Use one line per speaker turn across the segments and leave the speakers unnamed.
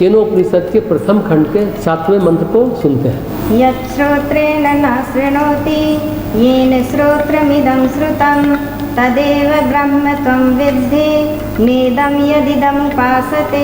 केनोपनिषद के प्रथम खंड के 7वें मंत्र को सुनते हैं।
यत् श्रोत्रेण न शृणोति येन श्रोत्रमिदं श्रुतं तदेव ब्रह्म त्वं विद्धि नेदं यदिदं उपासते।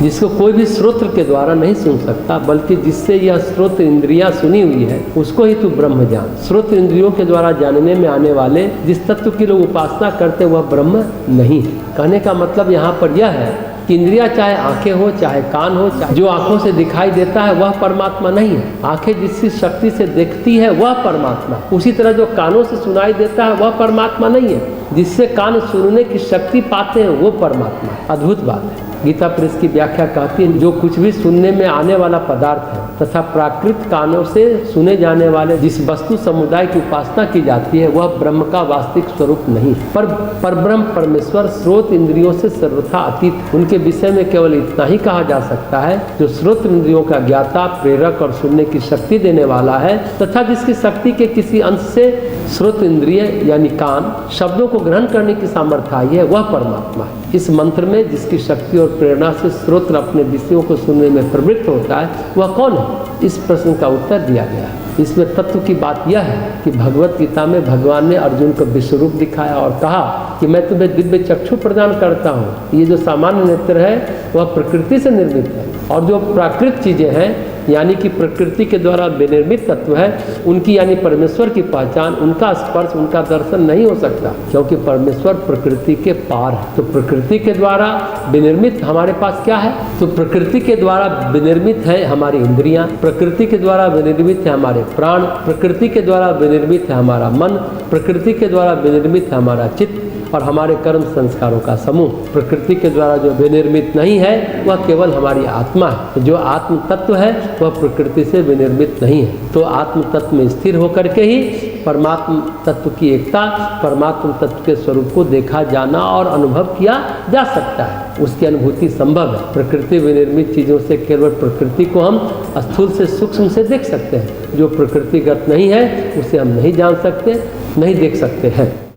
जिसको कोई भी श्रोत्र के द्वारा नहीं सुन सकता, बल्कि जिससे यह श्रोत्र इंद्रियां सुनी हुई है, उसको ही तू ब्रह्म जान। श्रोत्र इंद्रियों के द्वारा जानने में आने वाले जिस तत्व की लोग उपासना करते वह ब्रह्म नहीं है। कहने का मतलब यहाँ पर यह है कि इंद्रियां चाहे आंखें हो चाहे कान हो, चाहे जो आंखों से दिखाई देता है वह परमात्मा नहीं है। आंखें जिसकी शक्ति से देखती है वह परमात्मा, उसी तरह जो कानों से सुनाई देता है वह परमात्मा नहीं है। जिससे कान सुनने की शक्ति पाते हैं वो परमात्मा। अद्भुत बात है। गीता प्रेस की व्याख्या कहती है, जो कुछ भी सुनने में आने वाला पदार्थ है तथा प्राकृत कानों से सुने जाने वाले जिस वस्तु समुदाय की उपासना की जाती है वह ब्रह्म का वास्तविक स्वरूप नहीं, पर परब्रह्म परमेश्वर स्रोत इंद्रियों से सर्वथा अतीत। उनके विषय में केवल इतना ही कहा जा सकता है, जो स्रोत इंद्रियों का ज्ञाता, प्रेरक और सुनने की शक्ति देने वाला है तथा जिसकी शक्ति के किसी अंश से स्रोत इंद्रिय यानी कान शब्दों को ग्रहण करने की सामर्थ्य आई है, वह परमात्मा है। इस मंत्र में जिसकी शक्ति और प्रेरणा से स्रोत्र अपने विषयों को सुनने में प्रवृत्त होता है वह कौन है? इस प्रश्न का उत्तर दिया गया है। इसमें तत्व की बात यह है कि भगवत गीता में भगवान ने अर्जुन को विश्वरूप दिखाया और कहा कि मैं तुम्हें दिव्य चक्षु प्रदान करता हूँ। ये जो सामान्य नेत्र है वह प्रकृति से निर्मित है, और जो प्राकृत चीज़ें हैं यानी कि प्रकृति के द्वारा विनिर्मित तत्व है, उनकी यानी परमेश्वर की पहचान, उनका स्पर्श, उनका दर्शन नहीं हो सकता, क्योंकि परमेश्वर प्रकृति के पार है। तो प्रकृति के द्वारा विनिर्मित हमारे पास क्या है? तो प्रकृति के द्वारा विनिर्मित है हमारी इंद्रियां, प्रकृति के द्वारा विनिर्मित है हमारे प्राण, प्रकृति के द्वारा विनिर्मित है हमारा मन, प्रकृति के द्वारा विनिर्मित है हमारा चित्त और हमारे कर्म संस्कारों का समूह। प्रकृति के द्वारा जो विनिर्मित नहीं है वह केवल हमारी आत्मा है। जो आत्म तत्व है वह प्रकृति से विनिर्मित नहीं है। तो आत्म तत्व में स्थिर होकर के ही परमात्म तत्व की एकता, परमात्म तत्व के स्वरूप को देखा जाना और अनुभव किया जा सकता है। उसकी अनुभूति संभव है। प्रकृति विनिर्मित चीज़ों से केवल प्रकृति को हम स्थूल से सूक्ष्म से देख सकते हैं। जो प्रकृतिगत नहीं है उसे हम नहीं जान सकते, नहीं देख सकते हैं।